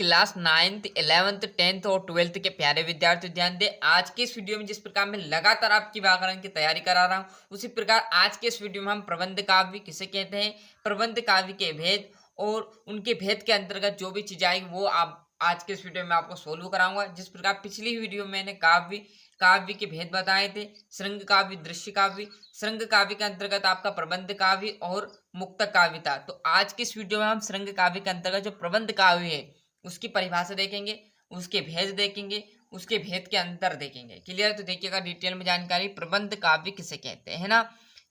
Class 9th 11th 10th और 12th के प्यारे विद्यार्थी ध्यान दें। आज के इस वीडियो में जिस प्रकार मैं लगातार आपकी व्याकरण की तैयारी करा रहा हूं, उसी प्रकार आज के इस वीडियो में हम प्रबंध काव्य किसे कहते हैं, प्रबंध काव्य के भेद और उनके भेद के अंतर्गत जो भी चीजें आएगी वो आप आज के इस वीडियो में आपको सोल्व कराऊंगा। जिस प्रकार पिछली वीडियो में मैंने काव्य काव्य के भेद बताए थे, श्रृंग काव्य, दृश्य काव्य। श्रृंग काव्य के अंतर्गत आपका प्रबंध काव्य और मुक्तक काव्य था। तो आज की इस वीडियो में हम श्रृंग काव्य के अंतर्गत जो प्रबंध काव्य है उसकी परिभाषा देखेंगे, उसके भेद देखेंगे, उसके भेद के अंतर देखेंगे। क्लियर? तो देखिएगा डिटेल में जानकारी, प्रबंध काव्य किसे कहते हैं ना।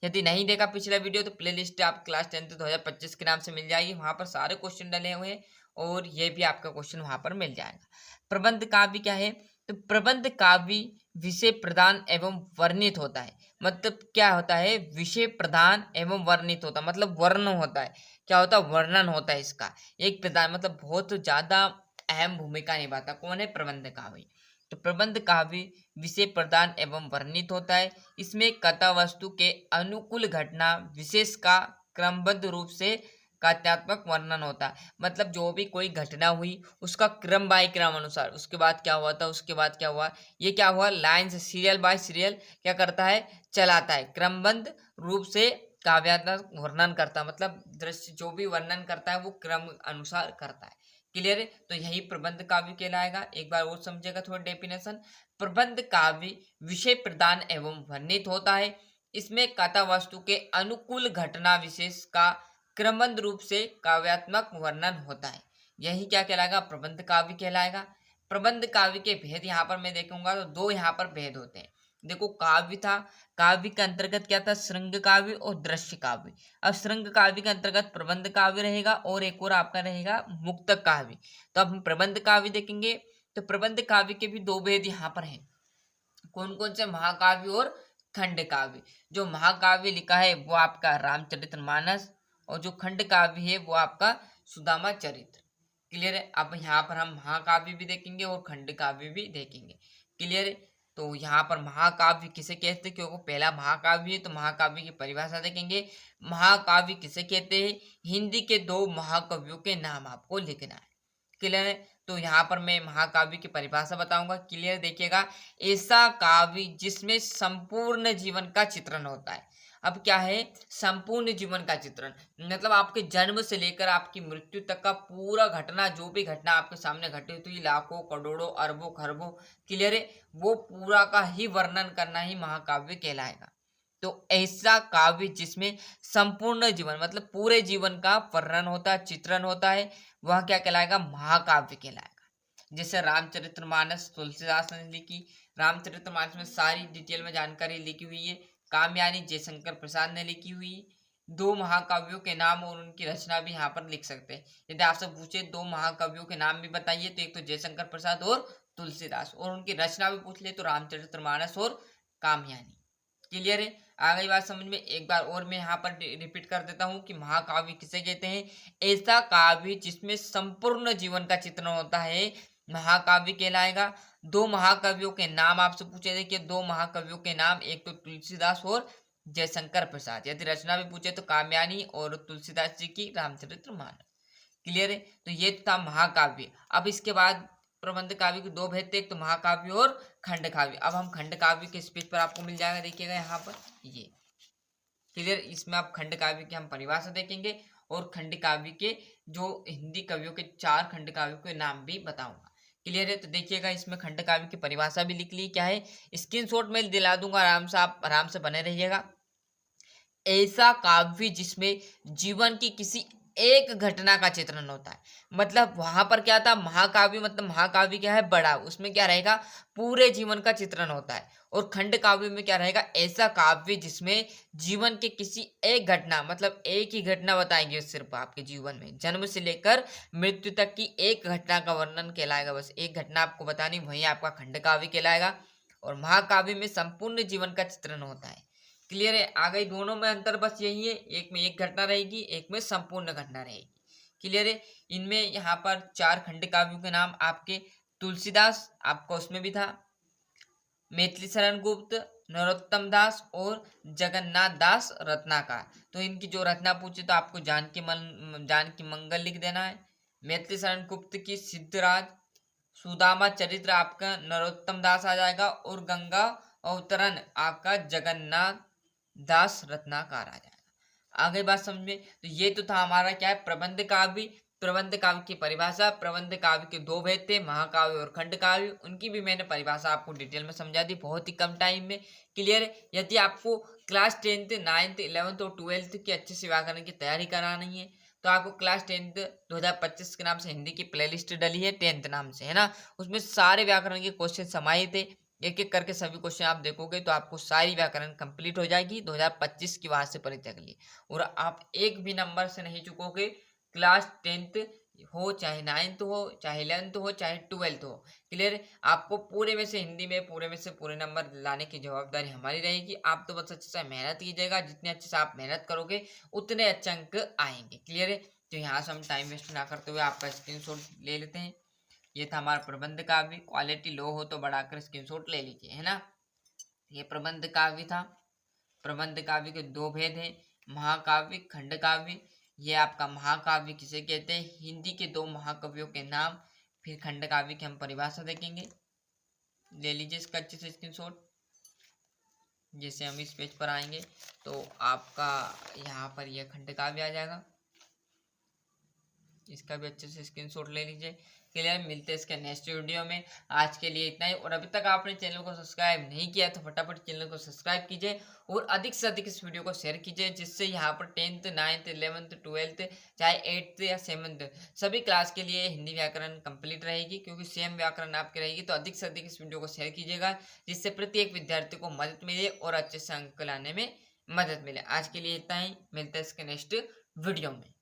यदि नहीं देखा पिछला वीडियो तो प्लेलिस्ट आप क्लास 10th 2025 के नाम से मिल जाएगी, वहां पर सारे क्वेश्चन डले हुए हैं और ये भी आपका क्वेश्चन वहां पर मिल जाएगा। प्रबंध काव्य क्या है? तो प्रबंध काव्य विषय प्रधान एवं वर्णित होता है। मतलब क्या होता है? विषय प्रधान एवं वर्णित होता है, मतलब वर्ण होता है। क्या होता है? वर्णन होता है इसका। एक प्रधान मतलब बहुत ज्यादा अहम भूमिका निभाता कौन है? प्रबंध काव्य। तो प्रबंध काव्य विषय प्रधान एवं वर्णित होता है। इसमें कथा वस्तु के अनुकूल घटना विशेष का क्रमबद्ध रूप से कात्यात्मक वर्णन होता है। मतलब जो भी कोई घटना हुई उसका क्रम बाय क्रम अनुसार, उसके बाद क्या हुआ था, उसके बाद क्या हुआ, ये क्या हुआ, लाइन से सीरियल बाय सीरियल क्या करता है, चलाता है, क्रमबद्ध रूप से काव्यात्मक वर्णन करता है। मतलब दृश्य जो भी वर्णन करता है वो क्रम अनुसार करता है। क्लियर है? तो यही प्रबंध काव्य कहलाएगा। एक बार और समझेगा थोड़ा डेफिनेशन। प्रबंध काव्य विषय प्रधान एवं वर्णित होता है। इसमें कथा वस्तु के अनुकूल घटना विशेष का क्रमबद्ध रूप से काव्यात्मक वर्णन होता है। यही क्या कहलाएगा? प्रबंध काव्य कहलाएगा। प्रबंध काव्य के भेद यहाँ पर मैं देखूंगा तो दो यहाँ पर भेद होते हैं। देखो, काव्य था, काव्य के अंतर्गत क्या था? श्रृंग काव्य और दृश्य काव्य। अब श्रृंग काव्य के अंतर्गत प्रबंध काव्य रहेगा और एक और आपका रहेगा मुक्तक काव्य। तो अब हम प्रबंध काव्य देखेंगे। तो प्रबंध काव्य के भी दो भेद यहाँ पर हैं। कौन कौन से? महाकाव्य और खंड काव्य। जो महाकाव्य लिखा है वो आपका रामचरितमानस और जो खंड काव्य है वो आपका सुदामा चरित्र। क्लियर है? अब यहाँ पर हम महाकाव्य भी देखेंगे और खंड काव्य भी देखेंगे। क्लियर है? तो यहाँ पर महाकाव्य किसे कहते हैं, क्योंकि पहला महाकाव्य है तो महाकाव्य की परिभाषा देखेंगे। महाकाव्य किसे कहते हैं? हिंदी के दो महाकवियों के नाम आपको लिखना है। क्लियर है? तो यहाँ पर मैं महाकाव्य की परिभाषा बताऊंगा। क्लियर देखिएगा, ऐसा काव्य जिसमें संपूर्ण जीवन का चित्रण होता है। अब क्या है? संपूर्ण जीवन का चित्रण मतलब आपके जन्म से लेकर आपकी मृत्यु तक का पूरा घटना, जो भी घटना आपके सामने घटित हुई, लाखों करोड़ों अरबों खरबों, क्लियर है, वो पूरा का ही वर्णन करना ही महाकाव्य कहलाएगा। तो ऐसा काव्य जिसमें संपूर्ण जीवन मतलब पूरे जीवन का वर्णन होता है, चित्रण होता है, वह क्या कहलाएगा? महाकाव्य कहलाएगा। जैसे रामचरितमानस तुलसीदास ने लिखी। रामचरितमानस में सारी डिटेल में जानकारी लिखी हुई है। कामयानी जयशंकर प्रसाद ने लिखी हुई। दो महाकाव्यों के नाम और उनकी रचना भी यहाँ पर लिख सकते हैं। यदि आपसे पूछे दो महाकाव्यों के नाम भी बताइए तो एक तो जयशंकर प्रसाद और तुलसीदास, और उनकी रचना भी पूछ ले तो रामचरितमानस और कामयानी। क्लियर है? आ गई बात समझ में? एक बार और मैं यहाँ पर रिपीट कर देता हूँ कि महाकाव्य किसे कहते हैं? ऐसा काव्य जिसमें संपूर्ण जीवन का चित्रण होता है, महाकाव्य कहलाएगा। दो महाकवियों के नाम आपसे पूछे थे कि दो महाकवियों के नाम, एक तो तुलसीदास और जयशंकर प्रसाद। यदि रचना भी पूछे तो कामयानी और तुलसीदास जी की रामचरितमानस। क्लियर है? तो ये था महाकाव्य। अब इसके बाद प्रबंध काव्य के दो भेद थे, एक तो महाकाव्य और खंड काव्य। अब हम खंड काव्य के स्पेस पर आपको मिल जाएगा, देखिएगा यहाँ पर ये। क्लियर? इसमें आप खंड काव्य की हम परिभाषा देखेंगे और खंड काव्य के जो हिंदी कवियों के चार खंड काव्यों के नाम भी बताऊंगा। क्लियर है? तो देखिएगा इसमें खंड काव्य की परिभाषा भी लिख ली। क्या है? स्क्रीनशॉट में दिला दूंगा, आराम से आप आराम से बने रहिएगा। ऐसा काव्य जिसमें जीवन की किसी एक घटना का चित्रण होता है। मतलब वहां पर क्या था? महाकाव्य मतलब महाकाव्य क्या है? बड़ा, उसमें क्या रहेगा? पूरे जीवन का चित्रण होता है। और खंड काव्य में क्या रहेगा? ऐसा काव्य जिसमें जीवन के किसी एक घटना मतलब एक ही घटना बताएंगे सिर्फ आपके जीवन में, जन्म से लेकर मृत्यु तक की एक घटना का वर्णन कहलाएगा। बस एक घटना आपको बतानी, वही आपका खंड काव्य कहलाएगा। और महाकाव्य में संपूर्ण जीवन का चित्रण होता है। क्लियर है? आ गई। दोनों में अंतर बस यही है, एक में एक घटना रहेगी, एक में संपूर्ण घटना रहेगी। क्लियर है? इनमें यहाँ पर चार खंड काव्यों के नाम आपके तुलसीदास आपका उसमें भी था, मैथिली शरण गुप्त, नरोत्तम दास और जगन्नाथ दास रत्नाकर। तो इनकी जो रचना पूछे तो आपको जानकी मंगल लिख देना है। मैथिली शरण गुप्त की सिद्धराज, सुदामा चरित्र आपका नरोत्तम दास आ जाएगा, और गंगा अवतरण आपका जगन्नाथ दास रत्नाकर आ जाएगा। आगे बात समझे, तो ये तो था हमारा क्या है, प्रबंध काव्य। प्रबंध काव्य की परिभाषा, प्रबंध काव्य के दो भेद थे, महाकाव्य और खंड काव्य। उनकी भी मैंने परिभाषा आपको डिटेल में समझा दी, बहुत ही कम टाइम में। क्लियर है। यदि आपको क्लास 10th 9th 11th और 12th की अच्छे से व्याकरण की तैयारी करानी है, तो आपको क्लास 10th 2025 के नाम से हिंदी की प्लेलिस्ट डली है, 10th नाम से, है ना। उसमें सारे व्याकरण के क्वेश्चन समाहित है। एक एक करके सभी क्वेश्चन आप देखोगे तो आपको सारी व्याकरण कंप्लीट हो जाएगी 2025 की वहां से परीक्षा के लिए। और आप एक भी नंबर से नहीं चुकोगे। क्लास 10th हो, चाहे 9th हो, चाहे 11th हो, चाहे 12th हो। क्लियर। आपको पूरे में से हिंदी में पूरे में से पूरे नंबर लाने की जवाबदारी हमारी रहेगी। आप तो बस अच्छे से मेहनत कीजिएगा, जितने अच्छे से आप मेहनत करोगे उतने अच्छे अंक आएंगे। क्लियर है। तो यहाँ से हम टाइम वेस्ट ना करते हुए आपका स्क्रीनशॉट ले लेते हैं। ये था हमारा प्रबंध काव्य। क्वालिटी लो हो तो बढ़ाकर स्क्रीनशॉट ले लीजिए, है ना। ये प्रबंध काव्य था। प्रबंध काव्य के दो भेद हैं, महाकाव्य, खंड काव्य। ये आपका महाकाव्य किसे कहते हैं, हिंदी के दो महाकवियों के नाम। फिर खंड काव्य की हम परिभाषा देखेंगे। ले लीजिए इसका अच्छे से स्क्रीनशॉट। जैसे हम इस पेज पर आएंगे तो आपका यहाँ पर यह खंड काव्य आ जाएगा। इसका भी अच्छे से स्क्रीनशॉट ले लीजिए। क्लियर। मिलते हैं इसके नेक्स्ट वीडियो में। आज के लिए इतना ही। और अभी तक आपने चैनल को सब्सक्राइब नहीं किया तो फटाफट चैनल को सब्सक्राइब कीजिए और अधिक से अधिक इस वीडियो को शेयर कीजिए, जिससे यहाँ पर 10th 9th 11th 12th चाहे 8th या 7th सभी क्लास के लिए हिंदी व्याकरण कंप्लीट रहेगी, क्योंकि सेम व्याकरण आपकी रहेगी। तो अधिक से अधिक इस वीडियो को शेयर कीजिएगा, जिससे प्रत्येक विद्यार्थी को मदद मिले और अच्छे से अंक लाने में मदद मिले। आज के लिए इतना ही। मिलते हैं इसके नेक्स्ट वीडियो में।